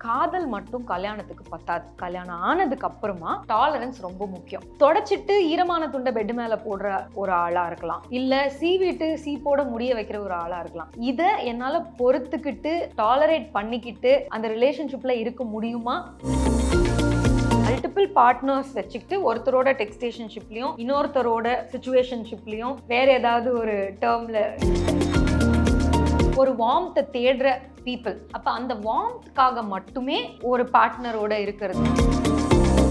காதல் மட்டும் கல்யாணத்துக்கு பத்தாது. கல்யாணம் ஆனதுக்கு அப்புறமா டாலரன்ஸ் ரொம்ப முக்கியம். தொடச்சிட்டு ஈரமான துண்டை பெட் மேல போடுற ஒரு ஆளா இருக்கலாம், இல்ல சீவிட்டு சீப்போட முடிய வைக்கிற ஒரு ஆளா இருக்கலாம். இதை என்னால பொறுத்துக்கிட்டு டாலரேட் பண்ணிக்கிட்டு அந்த ரிலேஷன்ஷிப்ல இருக்க முடியுமா? மல்டிபிள் பார்ட்னர்ஸ் வச்சுக்கிட்டு ஒருத்தரோட டெக்ஸ்டேஷன்ஷிப்லயும் இன்னொருத்தரோட சிச்சுவேஷன்ஷிப்லயும் வேற ஏதாவது ஒரு டேர்ம்ல ஒரு வார்ம்த்தை தேடுற பீப்புள். அப்ப அந்த வார்ம்த்காக மட்டுமே ஒரு பார்ட்னரோட இருக்கிறது.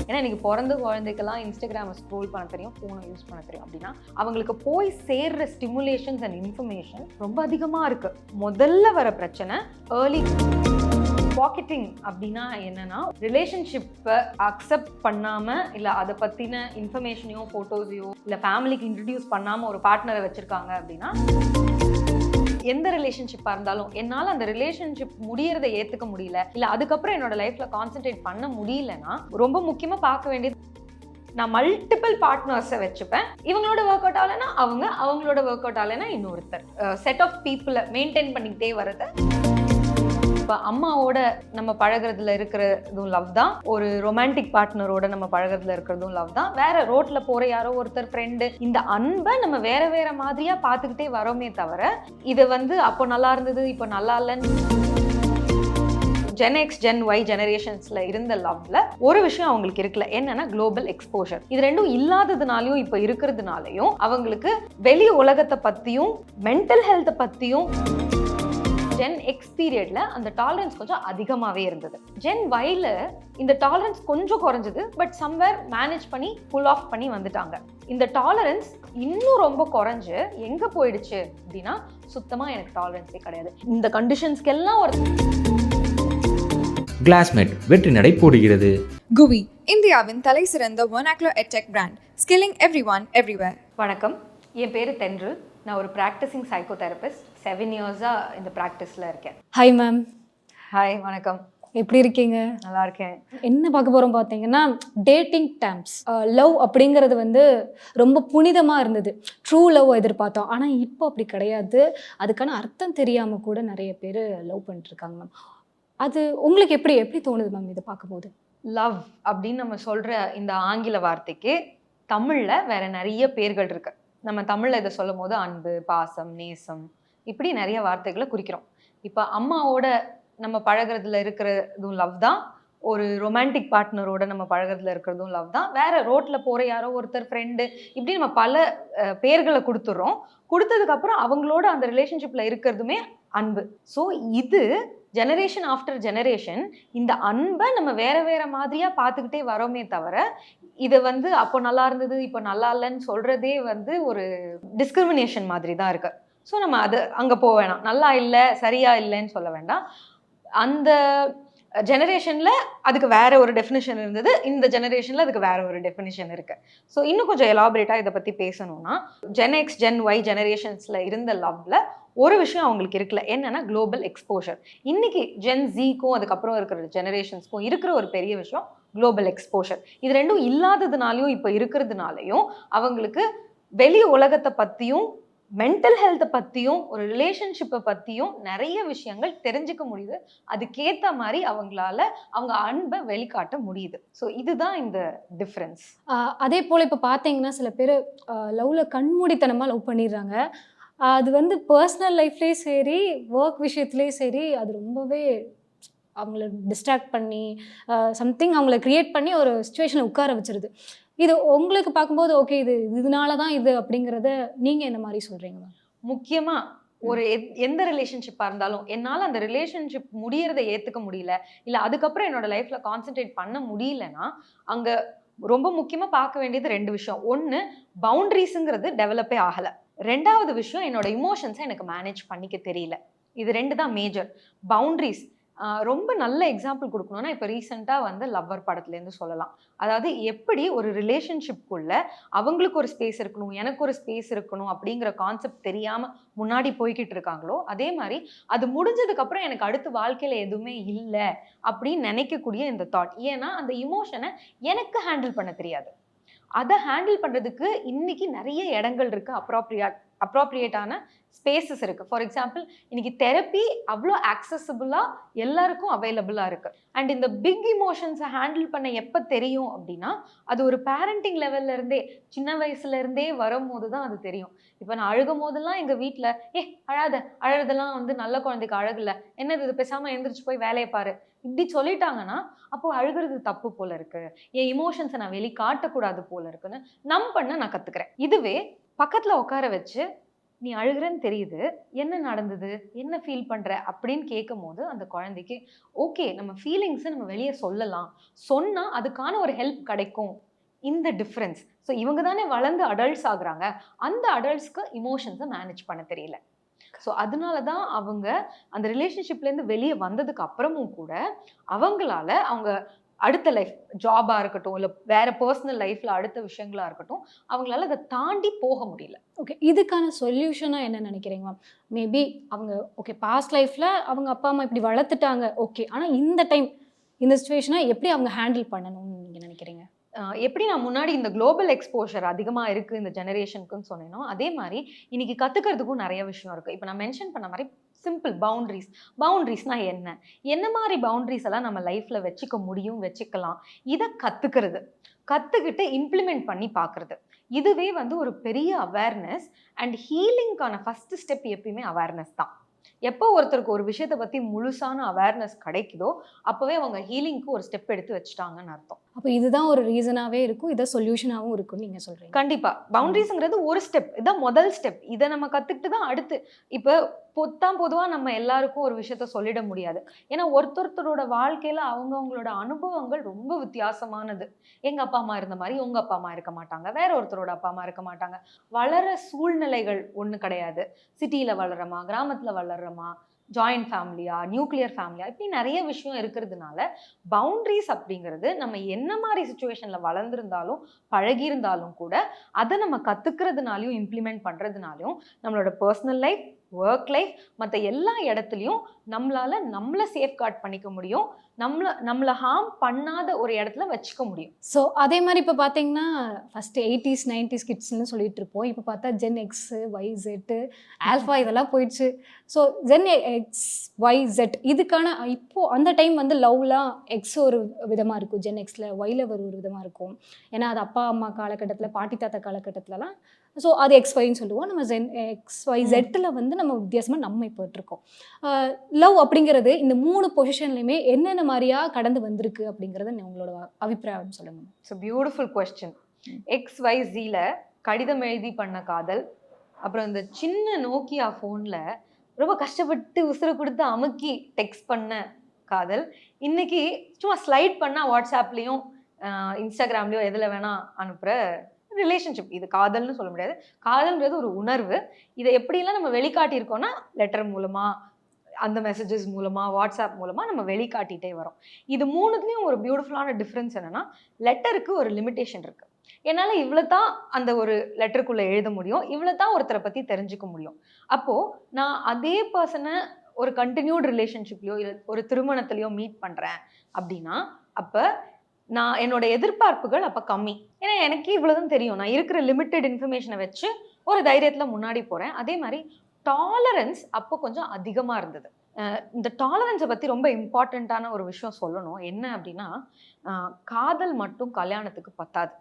ஏன்னா இன்னைக்கு பிறந்த குழந்தைக்கெல்லாம் இன்ஸ்டாகிராமை ஸ்க்ரோல் பண்ண தெரியும், ஃபோனை யூஸ் பண்ண தெரியும் அப்படின்னா அவங்களுக்கு போய் சேர்ற ஸ்டிமுலேஷன்ஸ் அண்ட் இன்ஃபர்மேஷன் ரொம்ப அதிகமாக இருக்கு. முதல்ல வர பிரச்சனை ஏர்லி பாக்கெட்டிங். அப்படின்னா என்னன்னா ரிலேஷன்ஷிப்பை அக்செப்ட் பண்ணாம இல்லை அதை பற்றின இன்ஃபர்மேஷனையோ ஃபோட்டோஸையோ இல்லை ஃபேமிலிக்கு இன்ட்ரடியூஸ் பண்ணாமல் ஒரு பார்ட்னரை வச்சுருக்காங்க அப்படின்னா எந்த ரிலேஷன்ஷிப்பாக இருந்தாலும் என்னால் அந்த ரிலேஷன்ஷிப் முடியறதை ஏற்றுக்க முடியல, இல்லை அதுக்கப்புறம் என்னோட லைஃப்பில் கான்சென்ட்ரேட் பண்ண முடியலன்னா ரொம்ப முக்கியமாக பார்க்க வேண்டியது, நான் மல்டிபிள் பார்ட்னர்ஸை வச்சுப்பேன். இவங்களோட ஒர்க் அவுட் ஆகலைன்னா அவங்களோட ஒர்க் அவுட் ஆகலைன்னா இன்னொருத்தர். செட் ஆஃப் பீப்புளை மெயின்டைன் பண்ணிக்கிட்டே வர்றது. இப்போ அம்மாவோட நம்ம பழகிறதுல இருக்கிறதும் லவ் தான், ஒரு ரொமான்டிக் பார்ட்னரோட நம்ம பழகிறதுல இருக்கிறதும் லவ் தான், வேற ரோட்ல போற யாரோ ஒருத்தர் ஃப்ரெண்டு, இந்த அன்பை நம்ம வேற வேற மாதிரியா பார்த்துக்கிட்டே வரோமே தவிர இது அப்போ நல்லா இருந்தது இப்போ நல்லா இல்லைன்னு. ஜென் எக்ஸ் ஜென் ஒய் ஜெனரேஷன்ஸ்ல இருந்த லவ்ல ஒரு விஷயம் அவங்களுக்கு இருக்குல்ல, என்னன்னா குளோபல் எக்ஸ்போஷர். இது ரெண்டும் இல்லாததுனாலையும் இப்போ இருக்கிறதுனாலையும் அவங்களுக்கு வெளி உலகத்தை பத்தியும் மென்டல் ஹெல்த்தை பத்தியும் ஜென் எக்ஸ் பீரியட்ல அந்த டாலரன்ஸ் கொஞ்சம் அதிகமாகவே இருந்தது. ஜென் ஒய்ல இந்த டாலரன்ஸ் கொஞ்சம் குறைஞ்சது, பட் சம்வேர் மேனேஜ் பண்ணி புல் ஆஃப் பண்ணி வந்துட்டாங்க. இந்த டாலரன்ஸ் இன்னும் ரொம்ப குறைஞ்சு எங்க போயிடுச்சு அப்படின்னா சுத்தமா எனக்கு டாலரன்ஸே கிடையாது. இந்த கண்டிஷன்ஸ்க்கெல்லாம் ஒரு கிளாஸ்மேட் வெற்றி நடை போடுகிறது. குவி, இந்தியாவின் தலை சிறந்த vernacular edtech brand, skilling everyone everywhere. வணக்கம், என் பேர் தென்றல். நான் ஒரு ப்ராக்டிசிங் சைக்கோ தெரபிஸ்ட். 7 இயர்ஸாக இந்த ப்ராக்டிஸில் இருக்கேன். Hi ma'am. ஹாய், வணக்கம். எப்படி இருக்கீங்க? நல்லா இருக்கேன். என்ன பார்க்க போகிறோம் பார்த்தீங்கன்னா டேட்டிங் டேர்ம்ஸ். லவ் அப்படிங்கிறது ரொம்ப புனிதமாக இருந்தது, ட்ரூ லவ் எதிர்பார்த்தோம். ஆனால் இப்போ அப்படி கிடையாது. அதுக்கான அர்த்தம் தெரியாமல் கூட நிறைய பேர் லவ் பண்ணிட்டுருக்காங்க மேம். அது உங்களுக்கு எப்படி தோணுது மேம் இதை பார்க்கும்போது? லவ் அப்படின்னு நம்ம சொல்கிற இந்த ஆங்கில வார்த்தைக்கு தமிழில் வேற நிறைய பேர்கள் இருக்கு. நம்ம தமிழில் இதை சொல்லும் போது அன்பு, பாசம், நேசம், இப்படி நிறைய வார்த்தைகளை குறிக்கிறோம். இப்போ அம்மாவோட நம்ம பழகிறதுல இருக்கிறதும் லவ் தான், ஒரு ரொமான்டிக் பார்ட்னரோட நம்ம பழகிறதுல இருக்கிறதும் லவ் தான், வேற ரோட்ல போற யாரோ ஒருத்தர் ஃப்ரெண்டு, இப்படி நம்ம பல பேர்களை கொடுத்துட்றோம். கொடுத்ததுக்கப்புறம் அவங்களோட அந்த ரிலேஷன்ஷிப்ல இருக்கிறதுமே அன்பு. ஸோ இது ஜெனரேஷன் ஆஃப்டர் ஜெனரேஷன் இந்த அன்பை நம்ம வேற வேற மாதிரியா பார்த்துக்கிட்டே வரோமே தவிர இதை அப்போ நல்லா இருந்தது இப்போ நல்லா இல்லைன்னு சொல்றதே ஒரு டிஸ்கிரிமினேஷன் மாதிரி தான் இருக்கு. ஸோ நம்ம அது அங்கே போக வேணாம். நல்லா இல்லை, சரியா இல்லைன்னு சொல்ல வேண்டாம். அந்த ஜெனரேஷன்ல அதுக்கு வேற ஒரு டெஃபினிஷன் இருந்தது, இந்த ஜெனரேஷன்ல அதுக்கு வேற ஒரு டெஃபினிஷன் இருக்கு. ஸோ இன்னும் கொஞ்சம் எலாபரேட்டா இதை பத்தி பேசணும்னா, ஜென் எக்ஸ் ஜென் ஒய் ஜெனரேஷன்ஸ்ல இருந்த லவ்ல ஒரு விஷயம் அவங்களுக்கு இருக்குல்ல, என்னன்னா குளோபல் எக்ஸ்போஷர். இன்னைக்கு ஜென் ஜிக்கும் அதுக்கப்புறம் இருக்கிற ஜெனரேஷன்ஸ்க்கும் இருக்கிற ஒரு பெரிய விஷயம் குளோபல் எக்ஸ்போஷர். இது ரெண்டும் இல்லாததுனாலையும் இப்போ இருக்கிறதுனாலையும் அவங்களுக்கு வெளி உலகத்தை பத்தியும் மென்டல் ஹெல்த்தை பற்றியும் ஒரு ரிலேஷன்ஷிப்பை பற்றியும் நிறைய விஷயங்கள் தெரிஞ்சுக்க முடியுது. அதுக்கேற்ற மாதிரி அவங்களால அவங்க அன்பை வெளிக்காட்ட முடியுது. ஸோ இதுதான் இந்த டிஃப்ரென்ஸ். அதே போல் இப்போ பார்த்தீங்கன்னா சில பேர் லவ்வில் கண்மூடித்தனமாக லவ் பண்ணிடுறாங்க. அது பர்சனல் லைஃப்லேயும் சரி, ஒர்க் விஷயத்துலேயும் சரி, அது ரொம்பவே அவங்கள டிஸ்ட்ராக்ட் பண்ணி சம்திங் அவங்கள க்ரியேட் பண்ணி ஒரு சுச்சுவேஷனில் உட்கார வச்சிருது. இது உங்களுக்கு பார்க்கும்போது ஓகே, இதனால தான் இது அப்படிங்கிறத நீங்கள் என்ன மாதிரி சொல்கிறீங்க? முக்கியமாக ஒரு எந்த ரிலேஷன்ஷிப்பாக இருந்தாலும் என்னால் அந்த ரிலேஷன்ஷிப் முடியறதை ஏற்றுக்க முடியல, இல்லை அதுக்கப்புறம் என்னோட லைஃப்பில் கான்சென்ட்ரேட் பண்ண முடியலன்னா அங்கே ரொம்ப முக்கியமாக பார்க்க வேண்டியது 2 விஷயம். ஒன்று, பவுண்ட்ரிஸுங்கிறது டெவலப்பே ஆகலை. 2வது விஷயம், என்னோட இமோஷன்ஸை எனக்கு மேனேஜ் பண்ணிக்க தெரியல. இது 2 தான் மேஜர். பவுண்ட்ரிஸ் ரொம்ப நல்ல எக்ஸாம்பிள் கொடுக்கணும்னா இப்போ ரீசெண்டாக லவ்வர் படத்துலேருந்து சொல்லலாம். அதாவது எப்படி ஒரு ரிலேஷன்ஷிப்குள்ள அவங்களுக்கு ஒரு ஸ்பேஸ் இருக்கணும், எனக்கு ஒரு ஸ்பேஸ் இருக்கணும் அப்படிங்கிற கான்செப்ட் தெரியாமல் முன்னாடி போய்கிட்டு இருக்காங்களோ, அதே மாதிரி அது முடிஞ்சதுக்கப்புறம் எனக்கு அடுத்த வாழ்க்கையில் எதுவுமே இல்லை அப்படின்னு நினைக்கக்கூடிய இந்த தாட். ஏன்னா அந்த இமோஷனை எனக்கு ஹேண்டில் பண்ண தெரியாது. அதை ஹேண்டில் பண்ணுறதுக்கு இன்னைக்கு நிறைய இடங்கள் இருக்குது, அப்ராப்ரியேட்டான ஸ்பேசஸ் இருக்குது. ஃபார் எக்ஸாம்பிள் இன்னைக்கு தெரப்பி அவ்வளோ ஆக்சசபிளாக எல்லாருக்கும் அவைலபிளாக இருக்குது. அண்ட் இந்த பிக் இமோஷன்ஸை ஹேண்டில் பண்ண எப்போ தெரியும் அப்படின்னா, அது ஒரு பேரண்டிங் லெவல்ல இருந்தே, சின்ன வயசுல இருந்தே வரும்போது தான் அது தெரியும். இப்போ நான் அழுகும் போதெல்லாம் எங்கள் வீட்டில் அழாத, அழறதெல்லாம் வந்து நல்ல குழந்தைக்கு அழகில்ல, என்னது இது, பேசாமல் எழுந்திரிச்சு போய் வேலையை பாரு இப்படி சொல்லிட்டாங்கன்னா, அப்போ அழுகிறது தப்பு போல இருக்கு, என் இமோஷன்ஸை நான் காட்டக்கூடாது போல இருக்குன்னு பண்ண நான் கத்துக்கிறேன். இதுவே பக்கத்துல உட்கார வச்சு நீ அழுகிறன்னு தெரியுது, என்ன நடந்தது, என்ன ஃபீல் பண்ற அப்படின்னு கேட்கும் போது அந்த குழந்தைக்கு ஓகே, நம்ம ஃபீலிங்ஸை நம்ம வெளியே சொல்லலாம், சொன்னா அதுக்கான ஒரு ஹெல்ப் கிடைக்கும். இந்த டிஃப்ரென்ஸ். ஸோ இவங்க தானே வளர்ந்து அடல்ட்ஸ் ஆகுறாங்க, அந்த அடல்ட்ஸ்க்கு இமோஷன்ஸை மேனேஜ் பண்ண தெரியல. ஸோ அதனால தான் அவங்க அந்த ரிலேஷன்ஷிப்லேருந்து வெளியே வந்ததுக்கு அப்புறமும் கூட அவங்களால அவங்க அடுத்த லைஃப், ஜாபாக இருக்கட்டும், இல்லை வேற பர்சனல் லைஃப்பில் அடுத்த விஷயங்களாக இருக்கட்டும், அவங்களால அதை தாண்டி போக முடியல. ஓகே, இதுக்கான சொல்யூஷனாக என்ன நினைக்கிறீங்க மேம்? மேபி அவங்க ஓகே பாஸ்ட் லைஃப்பில் அவங்க அப்பா அம்மா இப்படி வளர்த்துட்டாங்க, ஓகே, ஆனால் இந்த டைம் இந்த சுச்சுவேஷனை எப்படி அவங்க ஹேண்டில் பண்ணணும்னு நீங்கள் நினைக்கிறீங்க? எப்படி நான் முன்னாடி இந்த குளோபல் எக்ஸ்போஷர் அதிகமாக இருக்குது இந்த ஜெனரேஷனுக்குன்னு சொன்னேனோ, அதே மாதிரி இன்னைக்கு கற்றுக்கிறதுக்கும் நிறைய விஷயம் இருக்குது. இப்போ நான் மென்ஷன் பண்ண மாதிரி சிம்பிள் பவுண்ட்ரிஸ்னால் என்ன மாதிரி பவுண்ட்ரிஸ் எல்லாம் நம்ம லைஃப்பில் வச்சுக்க முடியும், வச்சுக்கலாம், இதை கற்றுக்கிட்டு இம்ப்ளிமெண்ட் பண்ணி பார்க்குறது. இதுவே வந்து ஒரு பெரிய அவேர்னஸ். அண்ட் ஹீலிங்கான ஃபஸ்ட்டு ஸ்டெப் எப்பயுமே அவேர்னஸ் தான். எப்போ ஒருத்தருக்கு ஒரு விஷயத்தை பற்றி முழுசான அவேர்னஸ் கிடைக்குதோ அப்போவே அவங்க ஹீலிங்க்கு ஒரு ஸ்டெப் எடுத்து வச்சுட்டாங்கன்னு அர்த்தம். அப்போ இதுதான் ஒரு ரீசனாகவே இருக்கும், இதை சொல்யூஷனாகவும் இருக்கும்னு நீங்கள் சொல்கிறீங்க? கண்டிப்பாக. பவுண்டரிஸ்ங்கிறது ஒரு ஸ்டெப், இதுதான் முதல் ஸ்டெப். இதை நம்ம கற்றுக்கிட்டு தான் அடுத்து. இப்போ பொதுவாக நம்ம எல்லாருக்கும் ஒரு விஷயத்த சொல்லிட முடியாது. ஏன்னா ஒருத்தரோட வாழ்க்கையில் அவங்களோட அனுபவங்கள் ரொம்ப வித்தியாசமானது. எங்கள் அப்பா அம்மா இருந்த மாதிரி உங்கள் அப்பா அம்மா இருக்க மாட்டாங்க, வேற ஒருத்தரோட அப்பா அம்மா இருக்க மாட்டாங்க. வளர சூழ்நிலைகள் ஒன்று கிடையாது. சிட்டியில் வளர்றோமா, கிராமத்தில் வளர்றோமா, ஜாயிண்ட் ஃபேமிலியா, நியூக்ளியர் ஃபேமிலியா, இப்படி நிறைய விஷயம் இருக்கிறதுனால பவுண்ட்ரிஸ் அப்படிங்கிறது நம்ம என்ன மாதிரி சுச்சுவேஷனில் வளர்ந்துருந்தாலும் பழகியிருந்தாலும் கூட அதை நம்ம கற்றுக்கிறதுனாலையும் இம்ப்ளிமெண்ட் பண்ணுறதுனாலையும் நம்மளோட பர்சனல் லைஃப், ஒர்க் லைஃப், மற்ற எல்லா இடத்துலையும் நம்மளை சேஃப்கார்ட் பண்ணிக்க முடியும், நம்மளை ஹார்ம் பண்ணாத ஒரு இடத்துல வச்சுக்க முடியும். ஸோ அதே மாதிரி இப்போ பார்த்தீங்கன்னா ஃபஸ்ட்டு 80s 90s கிட்ஸ்ன்னு சொல்லிட்டு இருப்போம். இப்போ பார்த்தா ஜென் எக்ஸு, ஒய்செட்டு, ஆல்ஃபா இதெல்லாம் போயிடுச்சு. ஸோ ஜென் எக்ஸ், ஒய்செட் இதுக்கான இப்போது அந்த டைம் வந்து லவ்லாம் எக்ஸ் ஒரு விதமாக இருக்கும், ஜென் எக்ஸில் ஒயில் ஒரு விதமாக இருக்கும். ஏன்னா அது அப்பா அம்மா காலகட்டத்தில், பாட்டி தாத்தா காலகட்டத்திலலாம் ஸோ அது எக்ஸ்ஒய்ன்னு சொல்லுவோம். நம்ம ஜென் XYZ வந்து நம்ம வித்தியாசமாக நம்ம இப்போ இருக்கோம். லவ் அப்படிங்கிறது இந்த 3 பொசிஷன்லையுமே என்னென்ன மாதிரியாக கடந்து வந்திருக்கு அப்படிங்கிறத உங்களோட அபிப்பிராயம் சொல்லுங்கள். So beautiful question. XYZல கடிதம் எழுதி பண்ண காதல், அப்புறம் இந்த சின்ன நோக்கியா ஃபோனில் ரொம்ப கஷ்டப்பட்டு உசுரை கொடுத்து அமுக்கி டெக்ஸ்ட் பண்ண காதல், இன்னைக்கு சும்மா ஸ்லைட் பண்ணால் வாட்ஸ்ஆப்லேயும் இன்ஸ்டாகிராம்லேயோ எதில் வேணால் அனுப்புகிற ரிலேஷன்ஷிப். இது காதல்னு சொல்ல முடியாது. காதல்ன்றது ஒரு உணர்வு. இதை எப்படிலாம் நம்ம வெளிக்காட்டியிருக்கோம்னா லெட்டர் மூலமாக, அந்த மெசேஜஸ் மூலமாக, வாட்ஸ்அப் மூலமாக நம்ம வெளிக்காட்டிகிட்டே வரோம். இது 3த்துலேயும் ஒரு பியூட்டிஃபுல்லான டிஃப்ரென்ஸ் என்னென்னா, லெட்டருக்கு ஒரு லிமிட்டேஷன் இருக்குது. என்னால் இவ்வளோ தான் அந்த ஒரு லெட்டருக்குள்ளே எழுத முடியும், இவ்வளோ தான் ஒருத்தரை பற்றி தெரிஞ்சுக்க முடியும். அப்போது நான் அதே பர்சனை ஒரு கண்டினியூட் ரிலேஷன்ஷிப்லையோ இல்லை ஒரு திருமணத்துலையோ மீட் பண்ணுறேன் அப்படின்னா, அப்போ நான் என்னோட எதிர்பார்ப்புகள் அப்போ கம்மி. ஏன்னா எனக்கு இவ்வளோதான் தெரியும், நான் இருக்கிற லிமிட்டெட் இன்ஃபர்மேஷனை வச்சு ஒரு தைரியத்தில் முன்னாடி போகிறேன். அதே மாதிரி டாலரன்ஸ் அப்போ கொஞ்சம் அதிகமாக இருந்தது. இந்த டாலரன்ஸை பற்றி ரொம்ப இம்பார்ட்டண்ட்டான ஒரு விஷயம் சொல்லணும். என்ன அப்படின்னா, காதல் மட்டும் கல்யாணத்துக்கு பத்தாது.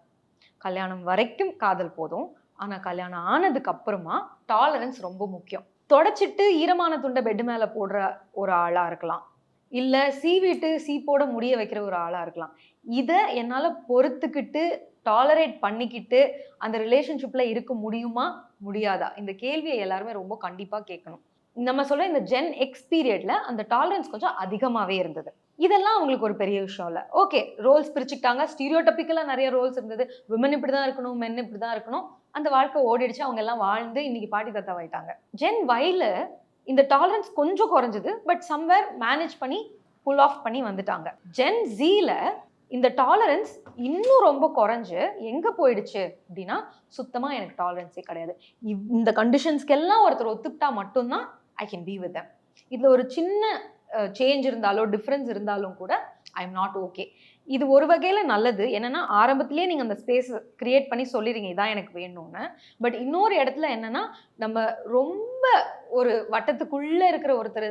கல்யாணம் வரைக்கும் காதல் போதும், ஆனால் கல்யாணம் ஆனதுக்கு அப்புறமா டாலரன்ஸ் ரொம்ப முக்கியம். தொடச்சிட்டு ஈரமான துண்டை பெட் மேலே போடுற ஒரு ஆளாக இருக்கலாம், இல்லை சீவிட்டு சீப்போட முடிய வைக்கிற ஒரு ஆளாக இருக்கலாம். இதை என்னால் பொறுத்துக்கிட்டு டாலரேட் பண்ணிக்கிட்டு அந்த ரிலேஷன்ஷிப்பில் இருக்க முடியுமா, முடியாதா? இந்த கேள்வியை எல்லாருமே ரொம்ப கண்டிப்பாக கேட்கணும். நம்ம சொல்ல இந்த ஜென் எக்ஸ் பீரியட்ல அந்த டாலரன்ஸ் கொஞ்சம் அதிகமாகவே இருந்தது. இதெல்லாம் அவங்களுக்கு ஒரு பெரிய விஷயம் இல்லை. ஓகே, ரோல்ஸ் பிரிச்சுக்கிட்டாங்க, ஸ்டீரியோடபிக்கலாக நிறைய ரோல்ஸ் இருந்தது. விமன் இப்படி தான் இருக்கணும், மென் இப்படி தான் இருக்கணும். அந்த வாழ்க்கை ஓடிடுச்சு, அவங்க எல்லாம் வாழ்ந்து இன்னைக்கு பாட்டி தாத்தா ஆயிட்டாங்க. ஜென் ஒய்ல இந்த டாலரன்ஸ் கொஞ்சம் குறைஞ்சது, பட் சம்வேர் மேனேஜ் பண்ணி புல் ஆஃப் பண்ணி வந்துட்டாங்க. ஜென் ஜீல இந்த டாலரன்ஸ் இன்னும் ரொம்ப குறைஞ்சு எங்கே போயிடுச்சு அப்படின்னா, சுத்தமாக எனக்கு டாலரன்ஸே கிடையாது, இந்த கண்டிஷன்ஸ்க்கெல்லாம் ஒருத்தர் ஒத்துக்கிட்டா மட்டும்தான் I can be with them. இதில் ஒரு சின்ன சேஞ்ச் இருந்தாலோ டிஃப்ரென்ஸ் இருந்தாலும் கூட ஐ எம் நாட் ஓகே. இது ஒரு வகையில நல்லது. என்னன்னா ஆரம்பத்திலேயே நீங்க அந்த ஸ்பேஸ் கிரியேட் பண்ணி சொல்லிடுறீங்க இதான் எனக்கு வேணும்னு. பட் இன்னொரு இடத்துல என்னன்னா நம்ம ரொம்ப ஒரு வட்டத்துக்குள்ள இருக்கிற ஒருத்தர்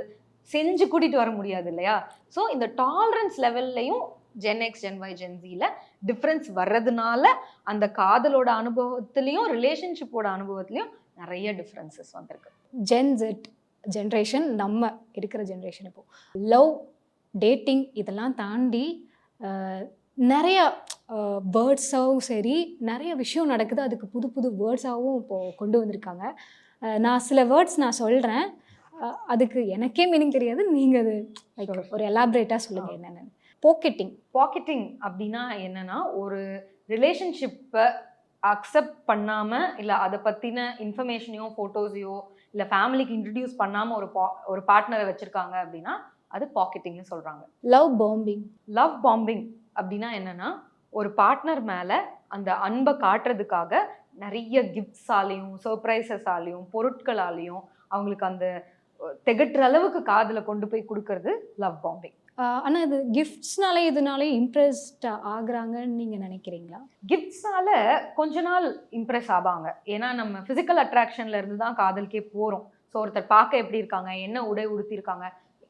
செஞ்சு கூட்டிட்டு வர முடியாது இல்லையா? ஸோ இந்த டாலரன்ஸ் லெவல்லையும் gen X, gen Y, gen ஜியில் டிஃப்ரென்ஸ் வர்றதுனால அந்த காதலோட அனுபவத்திலையும் ரிலேஷன்ஷிப்போட அனுபவத்திலையும் நிறைய டிஃப்ரென்சஸ் வந்திருக்கு. ஜென் ஜெட் ஜென்ரேஷன் நம்ம இருக்கிற ஜென்ரேஷன் இப்போ லவ் டேட்டிங் இதெல்லாம் தாண்டி நிறையா வேர்ட்ஸாகவும் சரி நிறைய விஷயம் நடக்குது. அதுக்கு புது புது வேர்ட்ஸாகவும் இப்போது கொண்டு வந்திருக்காங்க. நான் சில வேர்ட்ஸ் நான் சொல்கிறேன், அதுக்கு எனக்கே மீனிங் தெரியாது, நீங்கள் அது லைக் ஒரு எலாபரேட்டாக சொல்லுங்கள் என்னென்னு. பாக்கெட்டிங் அப்படின்னா என்னன்னா ஒரு ரிலேஷன்ஷிப்பை அக்செப்ட் பண்ணாமல் இல்லை அதை பற்றின இன்ஃபர்மேஷனையோ ஃபோட்டோஸையோ இல்லை ஃபேமிலிக்கு இன்ட்ரடியூஸ் பண்ணாமல் ஒரு பார்ட்னரை வச்சுருக்காங்க அப்படின்னா அது பாக்கெட்டிங்னு சொல்கிறாங்க. லவ் பாம்பிங் அப்படின்னா என்னன்னா ஒரு பார்ட்னர் மேலே அந்த அன்பை காட்டுறதுக்காக நிறைய கிஃப்ட்ஸாலையும் சர்ப்ரைசஸாலையும் பொருட்களாலையும் அவங்களுக்கு அந்த திகட்டுற அளவுக்கு காதில் கொண்டு போய் கொடுக்கறது லவ் பாம்பிங். ஆனால் இது கிஃப்ட்ஸ்னால இதனாலே இம்ப்ரெஸ்ட் ஆகுறாங்கன்னு நீங்கள் நினைக்கிறீங்களா? கிஃப்ட்ஸால கொஞ்ச நாள் இம்ப்ரெஸ் ஆவாங்க. ஏன்னா நம்ம ஃபிசிக்கல் அட்ராக்ஷன்ல இருந்து தான் காதலுக்கே போகிறோம். ஸோ ஒருத்தர் பார்க்க எப்படி இருக்காங்க, என்ன உடை உடுத்திருக்காங்க,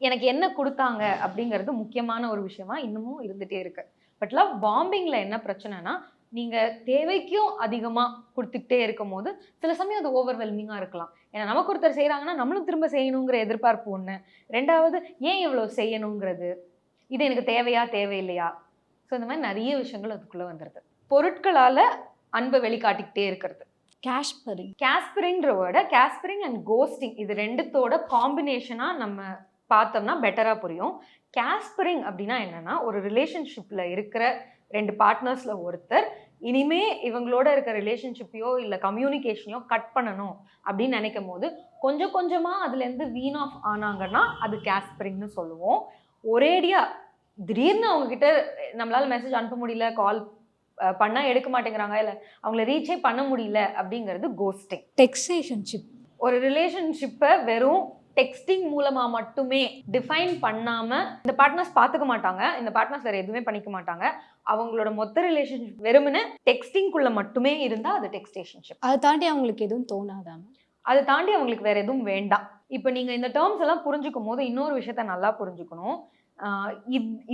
எனக்கு என்ன கொடுத்தாங்க அப்படிங்கிறது முக்கியமான ஒரு விஷயமா இன்னமும் இருந்துகிட்டே இருக்கு. பட் லவ் பாம்பிங்ல என்ன பிரச்சனைனா நீங்கள் தேவைக்கும் அதிகமாக கொடுத்துக்கிட்டே இருக்கும் போது சில சமயம் அது ஓவர்வெல்மிங்காக இருக்கலாம். ஏன்னா நமக்கு ஒருத்தர் செய்கிறாங்கன்னா நம்மளும் திரும்ப செய்யணுங்கிற எதிர்பார்ப்பு ஒன்று. ரெண்டாவது ஏன் இவ்வளோ செய்யணுங்கிறது, இது எனக்கு தேவையா தேவையில்லையா. ஸோ இந்த மாதிரி நிறைய விஷயங்கள் அதுக்குள்ளே வந்துடுது. பொருட்களால் அன்பை வெளிக்காட்டிக்கிட்டே இருக்கிறது. கேஸ்பரிங்கிற வேர்டை கேஸ்பரிங் அண்ட் கோஸ்டிங் இது ரெண்டுத்தோட காம்பினேஷனாக நம்ம பார்த்தோம்னா பெட்டராக புரியும். கேஸ்பரிங் அப்படின்னா என்னன்னா ஒரு ரிலேஷன்ஷிப்பில் இருக்கிற ரெண்டு பார்ட்னர்ஸில் ஒருத்தர் இனிமே இவங்களோட இருக்க ரிலேஷன்ஷிப்பையோ இல்லை கம்யூனிகேஷனையோ கட் பண்ணணும் அப்படின்னு நினைக்கும் போது கொஞ்சம் கொஞ்சமாக அதுலேருந்து வீன் ஆஃப் ஆனாங்கன்னா அது கேஸ்பரிங்னு சொல்லுவோம். ஒரேடியாக திடீர்னு அவங்கக்கிட்ட நம்மளால் மெசேஜ் அனுப்ப முடியல, கால் பண்ணால் எடுக்க மாட்டேங்கிறாங்க, இல்லை அவங்கள ரீச்சே பண்ண முடியல அப்படிங்கிறது கோஸ்டிங். ஒரு ரிலேஷன்ஷிப்பை வெறும் டெக்ஸ்டிங் மூலமா மட்டுமே டிஃபைன் பண்ணாம இந்த பார்ட்னர்ஸ் பார்த்துக்க மாட்டாங்க, இந்த பார்ட்னர்ஸ் வேற எதுவுமே பண்ணிக்க மாட்டாங்க. அவங்களோட மொத்த ரிலேஷன்ஷிப் வெறுமனே டெக்ஸ்டிங்குள்ள மட்டுமே இருந்தா அது டெக்ஸ்டேஷன்ஷிப். அதை தாண்டி அவங்களுக்கு எதுவும் தோணாதாம, அதை தாண்டி அவங்களுக்கு வேற எதுவும் வேண்டாம். இப்போ நீங்க இந்த டேர்ம்ஸ் எல்லாம் புரிஞ்சுக்கும் போது இன்னொரு விஷயத்த நல்லா புரிஞ்சுக்கணும்.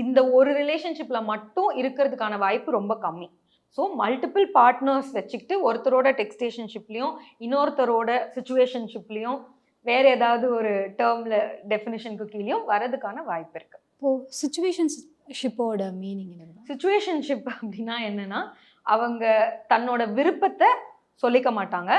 இந்த ஒரு ரிலேஷன்ஷிப்ல மட்டும் இருக்கிறதுக்கான வாய்ப்பு ரொம்ப கம்மி. ஸோ மல்டிபிள் பார்ட்னர்ஸ் வச்சுக்கிட்டு ஒருத்தரோட டெக்ஸ்டேஷன்ஷிப்லையும் இன்னொருத்தரோட சிச்சுவேஷன்ஷிப்லையும் வேற ஏதாவது ஒரு டேர்ம்ல டெஃபினிஷனுக்கு கீழேயும் வரதுக்கான வாய்ப்பு இருக்கு. இப்போ சிச்சுவேஷன்ஷிப்போட மீனிங் என்ன? சிச்சுவேஷன்ஷிப் அப்படின்னா என்னன்னா அவங்க தன்னோட விருப்பத்தை சொல்லிக்க மாட்டாங்க.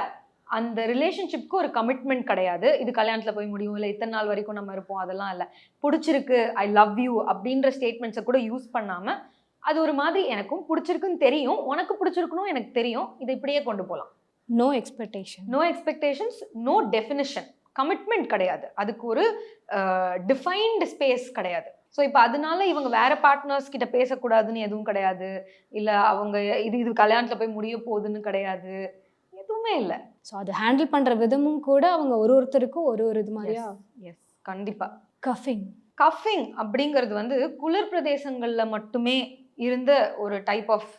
அந்த ரிலேஷன்ஷிப்க்கு ஒரு கமிட்மெண்ட் கிடையாது. இது கல்யாணத்தில் போய் முடியும், இல்லை இத்தனை நாள் வரைக்கும் நம்ம இருப்போம், அதெல்லாம் இல்லை. பிடிச்சிருக்கு, ஐ லவ் யூ அப்படின்ற ஸ்டேட்மெண்ட்ஸை கூட யூஸ் பண்ணாம அது ஒரு மாதிரி எனக்கும் பிடிச்சிருக்குன்னு தெரியும், உனக்கு பிடிச்சிருக்கணும் எனக்கு தெரியும், இதை இப்படியே கொண்டு போகலாம். No expectations, no definition, commitment கிடையாது, அதுக்கு ஒரு டிஃபைன்டு ஸ்பேஸ் கிடையாது. ஸோ இப்போ அதனால இவங்க வேற பார்ட்னர்ஸ் கிட்ட பேசக்கூடாதுன்னு எதுவும் கிடையாது, இல்லை அவங்க இது கல்யாணத்தில் போய் முடிய போகுதுன்னு கிடையாது, எதுவுமே இல்லை. ஸோ அதை ஹேண்டில் பண்ணுற விதமும் கூட அவங்க ஒருத்தருக்கும் ஒரு இது மாதிரியா. எஸ், கண்டிப்பாக. கஃபிங் அப்படிங்கிறது வந்து குளிர் பிரதேசங்களில் மட்டுமே இருந்த ஒரு டைப் ஆஃப்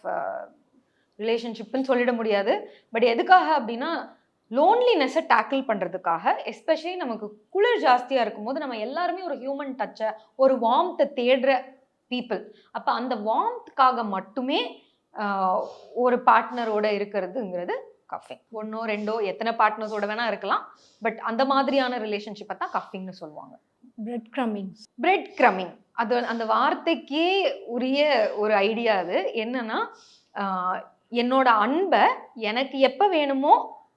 ரிலேஷன்ஷிப்னு சொல்லிட முடியாது. பட் எதுக்காக அப்படின்னா லோன்லினஸை டேக்கிள் பண்ணுறதுக்காக. எஸ்பெஷலி நமக்கு குளிர் ஜாஸ்தியாக இருக்கும்போது நம்ம எல்லாருமே ஒரு ஹியூமன் டச்சை, ஒரு வார்ம்த்தை தேடுற பீப்புள். அப்போ அந்த வார்ம்த்துக்காக மட்டுமே ஒரு பார்ட்னரோட இருக்கிறதுங்கிறது கஃபிங். ஒன்றோ ரெண்டோ எத்தனை பார்ட்னர்ஸோட வேணால் இருக்கலாம், பட் அந்த மாதிரியான ரிலேஷன்ஷிப்பை தான் கஃபிங்னு சொல்லுவாங்க. பிரெட் க்ரமிங் அது அந்த வார்த்தைக்கே உரிய ஒரு ஐடியா. அது என்னன்னா என்னோட அன்பை எனக்கு எப்போ வேணுமோ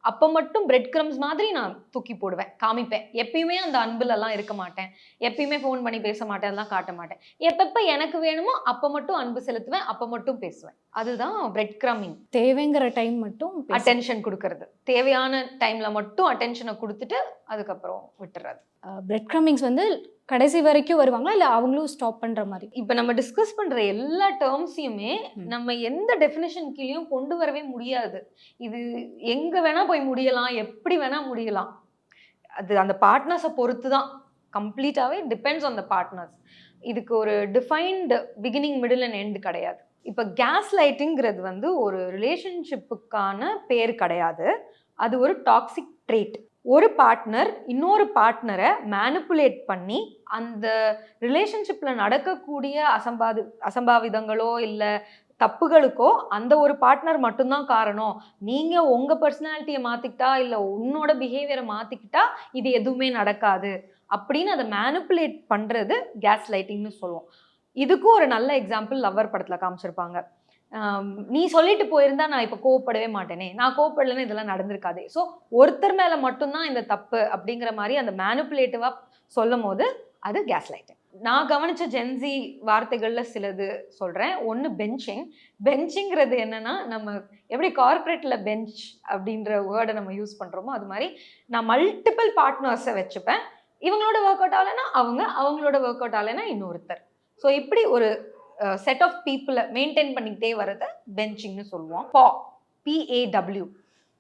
அப்போ மட்டும் பிரெட் க்ரம்ஸ் மாதிரி நான் தூக்கி போடுவேன், காமிப்பேன். எப்பயுமே அந்த அன்புலலாம் இருக்க மாட்டேன், எப்பயுமே ஃபோன் பண்ணி பேச மாட்டேன், அதெல்லாம் காட்ட மாட்டேன். எப்பப்போ எனக்கு வேணுமோ அப்போ மட்டும் அன்பு செலுத்துவேன், அப்போ மட்டும் பேசுவேன். அதுதான் பிரெட் க்ரமிங். தேவைங்கிற டைம் மட்டும் அட்டென்ஷன் கொடுக்கறது, தேவையான டைம்ல மட்டும் அட்டென்ஷனை கொடுத்துட்டு அதுக்கப்புறம் விட்டுறது. பிரெட் க்ரமிங்ஸ் வந்து கடைசி வரைக்கும் வருவாங்களா, இல்லை அவங்களும் ஸ்டாப் பண்ணுற மாதிரி? இப்போ நம்ம டிஸ்கஸ் பண்ணுற எல்லா டேர்ம்ஸையுமே நம்ம எந்த டெஃபினேஷன் கீழேயும் கொண்டு வரவே முடியாது. இது எங்கே வேணால் போய் முடியலாம், எப்படி வேணால் முடியலாம். அது அந்த பார்ட்னர்ஸை பொறுத்து தான். கம்ப்ளீட்டாகவே டிபெண்ட்ஸ் ஆன் த பார்ட்னர்ஸ். இதுக்கு ஒரு defined beginning middle and end கிடையாது. இப்போ கேஸ் லைட்டிங்கிறது வந்து ஒரு ரிலேஷன்ஷிப்புக்கான பேர் கிடையாது, அது ஒரு டாக்ஸிக் ட்ரேட். ஒரு பார்ட்னர் இன்னொரு பார்ட்னரை மேனிப்புலேட் பண்ணி அந்த ரிலேஷன்ஷிப்பில் நடக்கக்கூடிய அசம்பாவிதங்களோ இல்லை தப்புகளுக்கோ அந்த ஒரு பார்ட்னர் மட்டும்தான் காரணம், நீங்கள் உங்கள் பர்சனாலிட்டியை மாற்றிக்கிட்டா இல்லை உன்னோட பிஹேவியரை மாற்றிக்கிட்டா இது எதுவுமே நடக்காது அப்படின்னு அதை மேனிப்புலேட் பண்ணுறது கேஸ் லைட்டிங்னு சொல்லுவோம். இதுக்கும் ஒரு நல்ல எக்ஸாம்பிள் லவ்வர் படத்தில் காமிச்சிருப்பாங்க. நீ சொல்லிட்டு போயிருந்தா நான் இப்போ கோவப்படவே மாட்டேனே, நான் கோவப்படலைன்னு இதெல்லாம் நடந்திருக்காது. ஸோ ஒருத்தர் மேலே மட்டும்தான் இந்த தப்பு அப்படிங்கிற மாதிரி அந்த மேனிப்புலேட்டிவாக சொல்லும் போது அது கேஸ் லைட்டிங். நான் கவனிச்ச ஜென்சி வார்த்தைகளில் சிலது சொல்கிறேன். ஒன்று பெஞ்சிங். பெஞ்சிங்கிறது என்னன்னா, நம்ம எப்படி கார்பரேட்டில் பெஞ்ச் அப்படின்ற வேர்டை நம்ம யூஸ் பண்ணுறோமோ அது மாதிரி நான் மல்டிபிள் பார்ட்னர்ஸை வச்சுப்பேன். இவங்களோட ஒர்க் அவுட் ஆகலைன்னா அவங்களோட ஒர்க் அவுட் ஆகலைன்னா இன்னொருத்தர். ஸோ இப்படி ஒரு செட் ஆஃப் பீப்புளை மெயின்டைன் பண்ணிக்கிட்டே வர்றதை பெஞ்சிங்னு சொல்லுவோம். PAW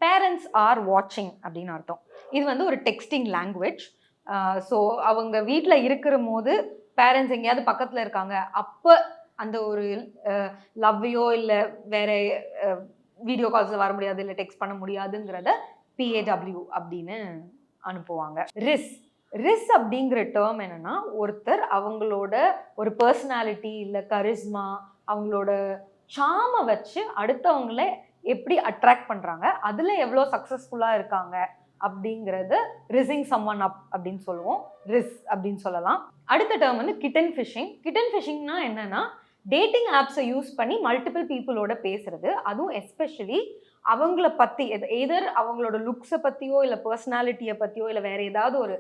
பேரண்ட்ஸ் ஆர் வாட்சிங் அப்படின்னு அர்த்தம். இது வந்து ஒரு டெக்ஸ்டிங் லாங்குவேஜ். ஸோ அவங்க வீட்டில் இருக்கிற போது பேரண்ட்ஸ் எங்கேயாவது பக்கத்தில் இருக்காங்க, அப்போ அந்த ஒரு லவ்வையோ இல்லை வேற வீடியோ கால்ஸில் வர முடியாது இல்லை டெக்ஸ்ட் பண்ண முடியாதுங்கிறத PAW அப்படின்னு அனுப்புவாங்க. ரிஸ் அப்படிங்கிற டேர்ம் என்னன்னா, ஒருத்தர் அவங்களோட ஒரு பர்சனாலிட்டி இல்லை கரிஸ்மா அவங்களோட சாமை வச்சு அடுத்தவங்கள எப்படி அட்ராக்ட் பண்ணுறாங்க, அதில் எவ்வளோ சக்ஸஸ்ஃபுல்லாக இருக்காங்க அப்படிங்கிறது ரிசிங் சம்ஒன் அப் அப்படின்னு சொல்லுவோம். ரிஸ் அப்படின்னு சொல்லலாம். அடுத்த டேர்ம் வந்து கிட்டன் ஃபிஷிங். கிட்டன் ஃபிஷிங்னா என்னன்னா, டேட்டிங் ஆப்ஸை யூஸ் பண்ணி மல்டிபிள் பீப்புளோட பேசுறது. அதுவும் எஸ்பெஷலி அவங்கள பற்றி எதர் அவங்களோட லுக்ஸை பற்றியோ இல்லை பர்சனாலிட்டியை பற்றியோ இல்லை வேற ஏதாவது ஒரு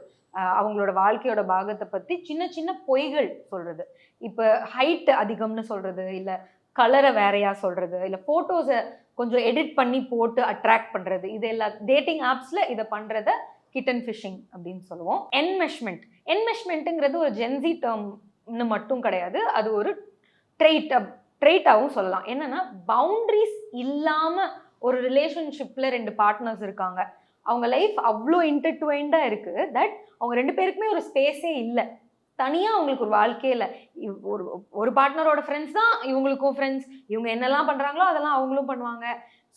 அவங்களோட வாழ்க்கையோட பாகத்தை பற்றி சின்ன சின்ன பொய்கள் சொல்கிறது. இப்போ ஹைட் அதிகம்னு சொல்கிறது, இல்லை கலரை வேறையா சொல்கிறது, இல்லை ஃபோட்டோஸை கொஞ்சம் எடிட் பண்ணி போட்டு அட்ராக்ட் பண்ணுறது, இது எல்லா டேட்டிங் ஆப்ஸில் இதை பண்ணுறத கிட்டன் ஃபிஷிங் அப்படின்னு சொல்லுவோம். என்மெஷ்மெண்ட்டுங்கிறது ஒரு ஜென்சி டேர்ம்னு மட்டும் கிடையாது, அது ஒரு ட்ரெயிட்டாகவும் சொல்லலாம். என்னன்னா, பவுண்ட்ரிஸ் இல்லாமல் ஒரு ரிலேஷன்ஷிப்பில் ரெண்டு பார்ட்னர்ஸ் இருக்காங்க, அவங்க லைஃப் அவ்வளோ இன்டர்ட்வைண்டாக இருக்குது தட் அவங்க ரெண்டு பேருக்குமே ஒரு ஸ்பேஸே இல்லை, தனியாக அவங்களுக்கு ஒரு வாழ்க்கையே இல்லை. ஒரு பார்ட்னரோட ஃப்ரெண்ட்ஸ் தான் இவங்களுக்கும் ஃப்ரெண்ட்ஸ், இவங்க என்னெல்லாம் பண்ணுறாங்களோ அதெல்லாம் அவங்களும் பண்ணுவாங்க.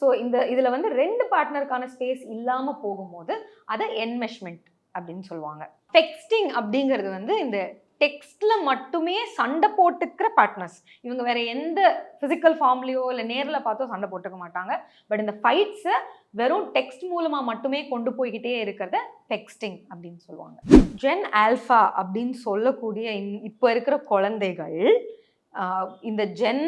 ஸோ இதில் வந்து ரெண்டு பார்ட்னருக்கான ஸ்பேஸ் இல்லாமல் போகும்போது அதை என்மெஷ்மெண்ட் அப்படின்னு சொல்லுவாங்க. டெக்ஸ்டிங் அப்படிங்கிறது வந்து இந்த டெக்ஸ்டில் மட்டுமே சண்டை போட்டுக்கிற பார்ட்னர்ஸ். இவங்க வேற எந்த ஃபிசிக்கல் ஃபார்ம்லேயோ இல்லை நேரில் பார்த்தோ சண்டை போட்டுக்க மாட்டாங்க. பட் இந்த ஃபைட்ஸை வெறும் டெக்ஸ்ட் மூலமாக மட்டுமே கொண்டு போய்கிட்டே இருக்கிறத டெக்ஸ்டிங் அப்படின்னு சொல்லுவாங்க. ஜென் ஆல்ஃபா அப்படின்னு சொல்லக்கூடிய இப்போ இருக்கிற குழந்தைகள் இந்த ஜென்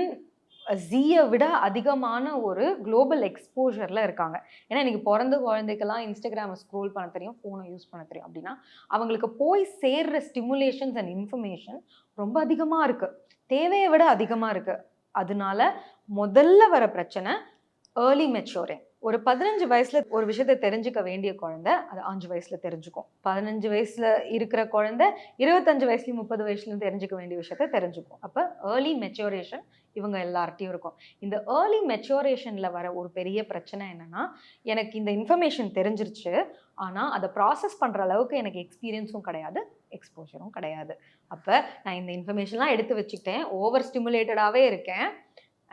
ஜீயை விட அதிகமான ஒரு குளோபல் எக்ஸ்போஜரில் இருக்காங்க. ஏன்னா இன்றைக்கி பிறந்த குழந்தைக்கெல்லாம் இன்ஸ்டாகிராமை ஸ்க்ரோல் பண்ண தெரியும், ஃபோனை யூஸ் பண்ண தெரியும். அப்படின்னா அவங்களுக்கு போய் சேர்ற ஸ்டிமுலேஷன்ஸ் அண்ட் இன்ஃபர்மேஷன் ரொம்ப அதிகமாக இருக்குது, தேவையை விட அதிகமாக இருக்குது. அதனால முதல்ல வர பிரச்சனை ஏர்லி மெச்சூரிங். ஒரு 15 வயசுல ஒரு விஷயத்தை தெரிஞ்சுக்க வேண்டிய குழந்தை அது 5 வயசுல தெரிஞ்சுக்கும். 15 வயசுல இருக்கிற குழந்தை 25 வயசுலையும் 30 வயசுலையும் தெரிஞ்சுக்க வேண்டிய விஷயத்த தெரிஞ்சுக்கும். அப்போ ஏர்லி மெச்சூரேஷன் இவங்க எல்லார்ட்டையும் இருக்கும். இந்த ஏர்லி மெச்சூரேஷனில் வர ஒரு பெரிய பிரச்சனை என்னன்னா, எனக்கு இந்த இன்ஃபர்மேஷன் தெரிஞ்சிருச்சு, ஆனால் அதை ப்ராசஸ் பண்ணுற அளவுக்கு எனக்கு எக்ஸ்பீரியன்ஸும் கிடையாது, எக்ஸ்போஜரும் கிடையாது. அப்போ நான் இந்த இன்ஃபர்மேஷன்லாம் எடுத்து வச்சுக்கிட்டேன், ஓவர் ஸ்டிமுலேட்டடாகவே இருக்கேன்,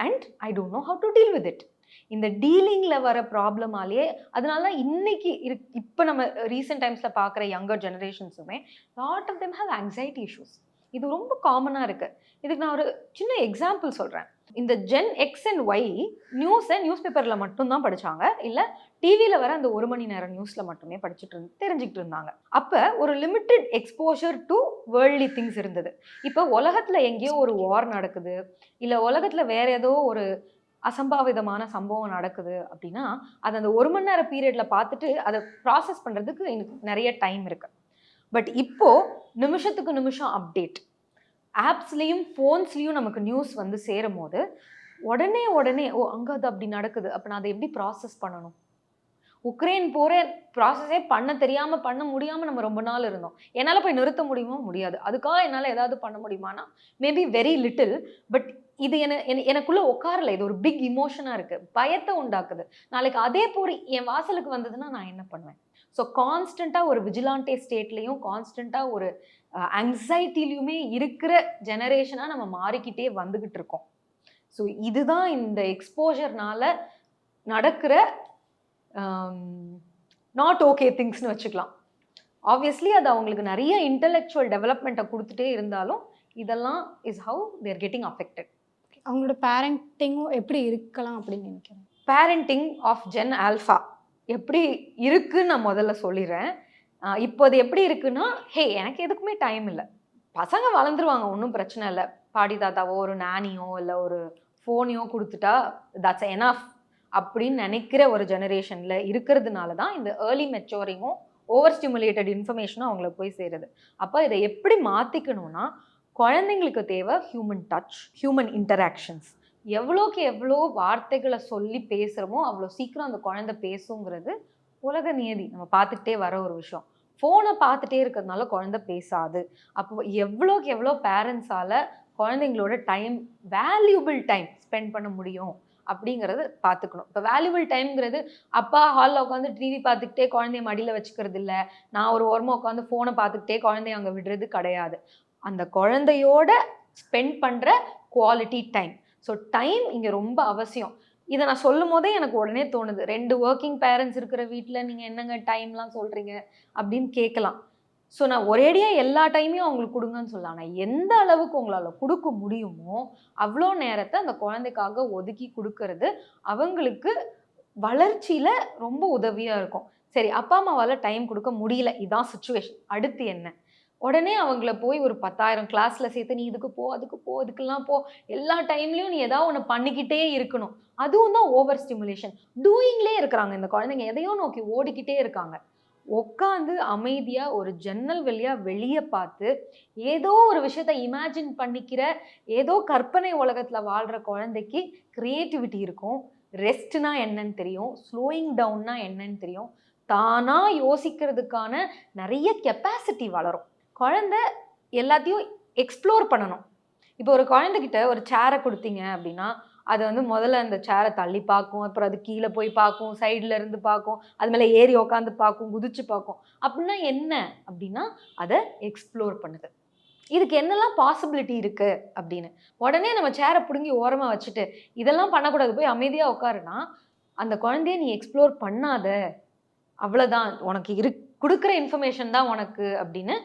and I don't know how to deal with it. இந்த டீலிங்கில் வர ப்ராப்ளமாலேயே அதனால இன்னைக்கு இப்போ நம்ம ரீசெண்ட் டைம்ஸில் பார்க்குற யங்கர் ஜெனரேஷன்ஸுமே lot of them have anxiety issues. இது ரொம்ப காமனாக இருக்குது. இதுக்கு நான் ஒரு சின்ன எக்ஸாம்பிள் சொல்கிறேன். இந்த gen X and Y news பேப்பரில் மட்டும்தான் படித்தாங்க, இல்லை டிவியில் வர அந்த 1 மணி நேரம் நியூஸில் மட்டுமே தெரிஞ்சுக்கிட்டு இருந்தாங்க. அப்போ ஒரு limited exposure to worldly things இருந்தது. இப்போ உலகத்தில் எங்கேயோ ஒரு வார் நடக்குது, இல்லை உலகத்தில் வேற ஏதோ ஒரு அசம்பாவிதமான சம்பவம் நடக்குது அப்படின்னா அது அந்த 1 மணி நேரம் பீரியடில் பார்த்துட்டு அதை ப்ராசஸ் பண்ணுறதுக்கு எனக்கு நிறைய டைம் இருக்குது. பட் இப்போது நிமிஷத்துக்கு நிமிஷம் அப்டேட் ஆப்ஸ்லேயும் ஃபோன்ஸ்லேயும் நமக்கு நியூஸ் வந்து சேரும் போது உடனே அங்கே அது அப்படி நடக்குது, அப்போ நான் அதை எப்படி ப்ராசஸ் பண்ணணும்? உக்ரைன் போரே ப்ராசஸே பண்ண முடியாமல் நம்ம ரொம்ப நாள் இருந்தோம். என்னால் போய் நிறுத்த முடியுமோ? முடியாது. அதுக்காக என்னால் ஏதாவது பண்ண முடியுமானா மேபி வெரி லிட்டில். பட் இது எனக்குள்ளே உட்காரல, இது ஒரு பிக் இமோஷனாக இருக்குது, பயத்தை உண்டாக்குது. நாளைக்கு அதே போர் என் வாசலுக்கு வந்ததுன்னா நான் என்ன பண்ணுவேன்? ஸோ கான்ஸ்டண்ட்டாக ஒரு விஜிலாண்டே ஸ்டேட்லேயும் கான்ஸ்டண்ட்டாக ஒரு ஆங்ஸைட்டிலையுமே இருக்கிற ஜெனரேஷனாக நம்ம மாறிக்கிட்டே வந்துக்கிட்டு இருக்கோம். ஸோ இதுதான் இந்த எக்ஸ்போஜர்னால நடக்கிற நாட் ஓகே திங்ஸ்னு வச்சுக்கலாம். ஆப்வியஸ்லி அது அவங்களுக்கு நிறைய இன்டெலெக்சுவல் டெவலப்மெண்ட்டை கொடுத்துட்டே இருந்தாலும் இதெல்லாம் is how their getting affected. அவங்களோட பேரண்டிங்கும் எப்படி இருக்கலாம் அப்படின்னு நினைக்கிறேன். பேரண்டிங் ஆஃப் ஜென் ஆல்ஃபா எப்படி இருக்குன்னு நான் முதல்ல சொல்லிடுறேன். இப்போ அது எப்படி இருக்குன்னா, எனக்கு எதுக்குமே டைம் இல்லை, பசங்க வளர்ந்துருவாங்க, ஒன்றும் பிரச்சனை இல்லை, பாடி தாத்தாவோ ஒரு நானியோ இல்லை ஒரு ஃபோனையோ கொடுத்துட்டா தட்ஸ் எனஃப் அப்படின்னு நினைக்கிற ஒரு ஜெனரேஷனில் இருக்கிறதுனால தான் இந்த ஏர்லி மெச்சோரிங்கும் ஓவர் ஸ்டிமுலேட்டட் இன்ஃபர்மேஷனும் அவங்கள போய் சேருது. அப்போ இதை எப்படி மாற்றிக்கணும்னா, குழந்தைங்களுக்கு தேவை ஹியூமன் டச், ஹியூமன் இன்டராக்ஷன்ஸ். எவ்வளோக்கு எவ்வளோ வார்த்தைகளை சொல்லி பேசுகிறோமோ அவ்வளோ சீக்கிரம் அந்த குழந்தை பேசுங்கிறது உலக நியதி, நம்ம பார்த்துக்கிட்டே வர ஒரு விஷயம். ஃபோனை பார்த்துட்டே இருக்கிறதுனால குழந்தை பேசாது. அப்போ எவ்வளோக்கு எவ்வளோ பேரண்ட்ஸால் குழந்தைங்களோட டைம், வேல்யூபிள் டைம் ஸ்பெண்ட் பண்ண முடியும் அப்படிங்கிறத பார்த்துக்கணும். இப்போ வேல்யூபிள் டைம்ங்கிறது அப்பா ஹாலில் உட்காந்து டிவி பார்த்துக்கிட்டே குழந்தைய மடியில் வச்சுக்கிறது இல்லை, நான் ஒரு ஓரமாக உட்காந்து ஃபோனை பார்த்துக்கிட்டே குழந்தைய அங்கே விடுறது கிடையாது. அந்த குழந்தையோட ஸ்பெண்ட் பண்ணுற குவாலிட்டி டைம். ஸோ டைம் இங்கே ரொம்ப அவசியம். இதை நான் சொல்லும் போதே எனக்கு உடனே தோணுது, 2 ஒர்க்கிங் பேரண்ட்ஸ் இருக்கிற வீட்டில் நீங்கள் என்னங்க டைம்லாம் சொல்கிறீங்க அப்படின்னு கேட்கலாம். ஸோ நான் ஒரேடியாக எல்லா டைமையும் அவங்களுக்கு கொடுங்கன்னு சொல்லலாம். ஆனால் எந்த அளவுக்கு உங்களால் கொடுக்க முடியுமோ அவ்வளோ நேரத்தை அந்த குழந்தைக்காக ஒதுக்கி கொடுக்கறது அவங்களுக்கு வளர்ச்சியில் ரொம்ப உதவியாக இருக்கும். சரி, அப்பா அம்மாவால் டைம் கொடுக்க முடியல, இதுதான் சுச்சுவேஷன், அடுத்து என்ன? உடனே அவங்கள போய் ஒரு 10,000 கிளாஸில் சேர்த்து நீ இதுக்கு போ, அதுக்கு போ, இதுக்கெல்லாம் போ, எல்லா டைம்லையும் நீ ஏதாவது ஒன்று பண்ணிக்கிட்டே இருக்கணும். அதுவும் தான் ஓவர் ஸ்டிமுலேஷன். டூயிங்லேயே இருக்கிறாங்க இந்த குழந்தைங்க, எதையோ நோக்கி ஓடிக்கிட்டே இருக்காங்க. உட்காந்து அமைதியாக ஒரு ஜன்னல் வழியாக வெளியே பார்த்து ஏதோ ஒரு விஷயத்த இமேஜின் பண்ணிக்கிற, ஏதோ கற்பனை உலகத்தில் வாழ்கிற குழந்தைக்கு க்ரியேட்டிவிட்டி இருக்கும், ரெஸ்ட்னா என்னன்னு தெரியும், ஸ்லோயிங் டவுன்னா என்னன்னு தெரியும், தானாக யோசிக்கிறதுக்கான நிறைய கெப்பாசிட்டி வளரும். குழந்தை எல்லாத்தையும் எக்ஸ்ப்ளோர் பண்ணணும். இப்போ ஒரு குழந்தைகிட்ட ஒரு சேரை கொடுத்தீங்க அப்படின்னா அது வந்து முதல்ல அந்த சேரை தள்ளி பார்க்கும், அப்புறம் அது கீழே போய் பார்க்கும், சைடில் இருந்து பார்க்கும், அது மேலே ஏறி உக்காந்து பார்க்கும், குதிச்சு பார்க்கும். அப்படின்னா என்ன அப்படின்னா அதை எக்ஸ்ப்ளோர் பண்ணுது. இதுக்கு என்னெல்லாம் பாசிபிலிட்டி இருக்குது அப்படின்னு உடனே நம்ம சேரை பிடுங்கி ஓரமாக வச்சுட்டு இதெல்லாம் பண்ணக்கூடாது, போய் அமைதியாக உட்காருனா அந்த குழந்தைய நீ எக்ஸ்ப்ளோர் பண்ணாத, அவ்வளோதான், உனக்கு கொடுக்குற இன்ஃபர்மேஷன் தான் உனக்கு அப்படின்னு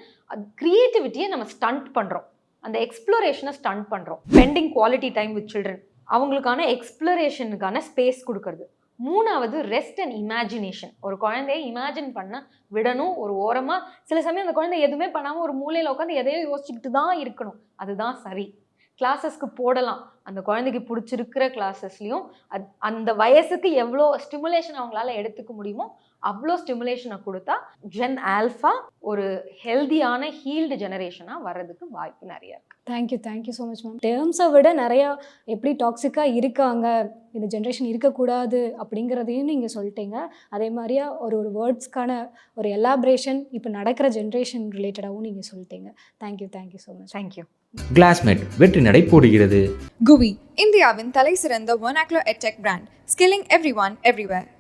க்ரியேட்டிவிட்டியை நம்ம ஸ்டண்ட் பண்ணுறோம், அந்த எக்ஸ்ப்ளோரேஷனை ஸ்டண்ட் பண்ணுறோம். Spending quality time with children, அவங்களுக்கான எக்ஸ்ப்ளோரேஷனுக்கான ஸ்பேஸ் கொடுக்கறது. 3வது ரெஸ்ட் அண்ட் இமேஜினேஷன். ஒரு குழந்தைய இமேஜின் பண்ண விடணும் ஒரு ஓரமாக. சில சமயம் அந்த குழந்தை எதுவுமே பண்ணாமல் ஒரு மூலையில் உட்காந்து எதையோ யோசிச்சுக்கிட்டு தான் இருக்கணும், அதுதான் சரி. கிளாஸஸ்க்கு போடலாம், அந்த குழந்தைக்கு பிடிச்சிருக்கிற கிளாஸஸ்லையும் அந்த வயசுக்கு எவ்வளோ ஸ்டிமுலேஷன் அவங்களால எடுத்துக்க முடியுமோ அவ்வளோ ஸ்டிமுலேஷனை கொடுத்தா ஜென் ஆல்ஃபா ஒரு ஹெல்தியான ஹீல்டு ஜெனரேஷனாக வர்றதுக்கு வாய்ப்பு நிறையா இருக்குது. Thank you so much ma'am. டேர்ம்ஸை விட நிறையா எப்படி டாக்ஸிக்காக இருக்காங்க, இந்த ஜென்ரேஷன் இருக்கக்கூடாது அப்படிங்கிறதையும் நீங்கள் சொல்லிட்டீங்க. அதே மாதிரியா ஒரு வேர்ட்ஸ்க்கான ஒரு எலாபரேஷன் இப்போ நடக்கிற ஜென்ரேஷன் ரிலேட்டடாகவும் நீங்கள் சொல்லிட்டீங்க. Thank you so much. Thank you. Classmate வெற்றி நடை போடுகிறது. GUI, இந்தியாவின் தலை சிறந்த vernacular edtech brand, skilling everyone everywhere.